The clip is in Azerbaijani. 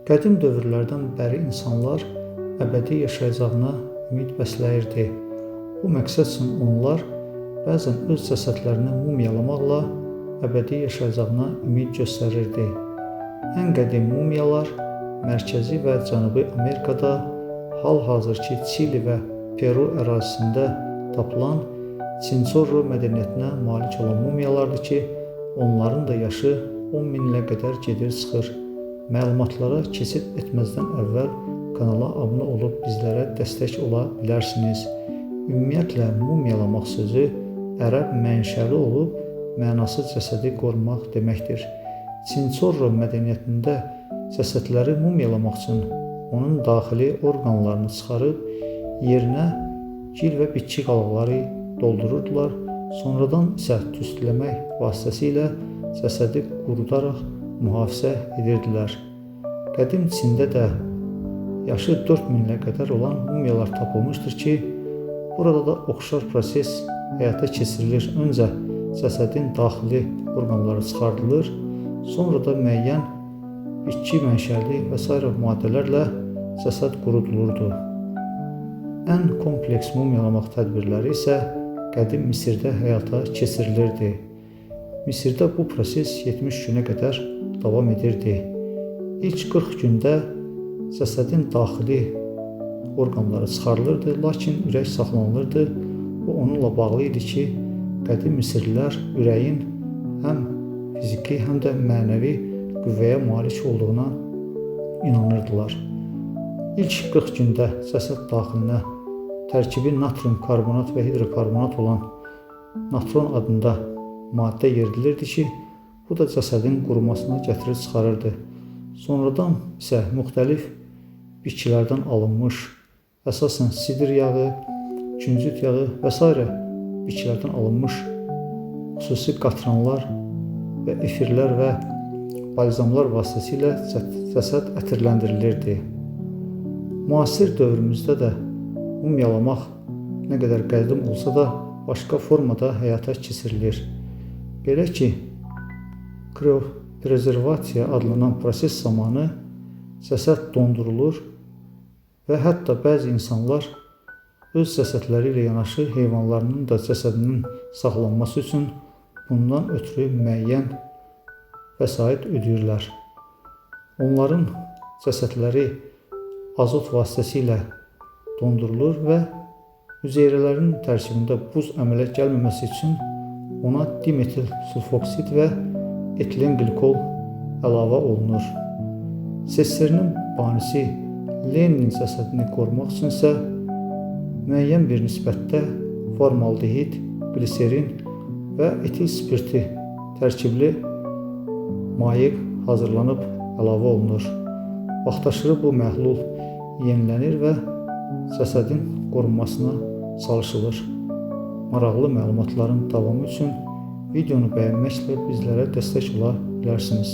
Qədim dövrlərdən bəri insanlar əbədi yaşayacağına ümid bəsləyirdi. Bu məqsəd üçün onlar bəzən öz cəsədlərini mumyalamaqla əbədi yaşayacağına ümid göstərirdi. Ən qədim mumyalar Mərkəzi və Cənubi Amerikada, hal-hazırki Çili və Peru ərazisində tapılan Cinchorro mədəniyyətinə malik olan mumyalardır ki, onların da yaşı 10 minlə qədər gedir çıxır. Məlumatlara keçid etməzdən əvvəl kanala abunə olub bizlərə dəstək ola bilərsiniz. Ümumiyyətlə, mumyalamaq sözü ərəb mənşəli olub, mənası cəsədi qorumaq deməkdir. Cinchorro mədəniyyətində cəsədləri mumyalamaq üçün onun daxili orqanlarını çıxarıb, yerinə gil və bitki qalıqları doldururdular. Sonradan isə tüstüləmək vasitəsilə cəsədi qurudaraq mühafizə edirdilər. Qədim Çində də yaşı 4000-lə qədər olan mumyalar tapılmışdır ki, burada da oxşar proses həyata keçirilir. Öncə cəsədin daxili orqanları çıxardılır, sonra da müəyyən bitki mənşəli və s. maddələrlə cəsəd qurudulurdu. Ən kompleks mumyalamaq tədbirləri isə qədim Misirdə həyata keçirilirdi. Misirdə bu proses 70 günə qədər davam edirdi. İlk 40 gündə cəsədin daxili orqanları çıxarılırdı, lakin ürək saxlanılırdı. Bu onunla bağlı idi ki, qədim Misirlilər ürəyin həm fiziki, həm də mənəvi qüvvəyə malik olduğuna inanırdılar. İlk 40 gündə cəsəd daxilinə tərkibi natrium karbonat və hidrokarbonat olan natron adında maddə yeridilirdi ki, bu da cəsədin qurumasına gətirib çıxarırdı. Sonradan isə müxtəlif bitkilərdən alınmış, əsasən sidir yağı, küncüt yağı və s. bitkilərdən alınmış xüsusi qatranlar və efirlər və balzamlar vasitəsilə cəsəd ətirləndirilirdi. Müasir dövrümüzdə də mumyalamaq nə qədər qədim olsa da başqa formada həyata keçirilir. Belə ki, krioprezervasiya adlanan proses zamanı cəsəd dondurulur və hətta bəzi insanlar öz cəsədləri ilə yanaşı heyvanlarının da cəsədinin saxlanması üçün bundan ötürü müəyyən vəsait ödəyirlər. Onların cəsədləri azot vasitəsilə dondurulur və hüceyrələrin tərkibində buz əmələ gəlməməsi üçün ona dimetil sulfoksid və etilen qlikol əlavə olunur. SSRİ-nin banisi Leninin cəsədini qorumaq üçün isə müəyyən bir nisbətdə formaldehid, gliserin və etil spirti tərkibli maye hazırlanıb əlavə olunur. Vaxtaşırı bu məhlul yenilənir və cəsədin qorunmasına çalışılır. Maraqlı məlumatların davamı üçün videonu bəyənməklə bizlərə dəstək ola bilərsiniz.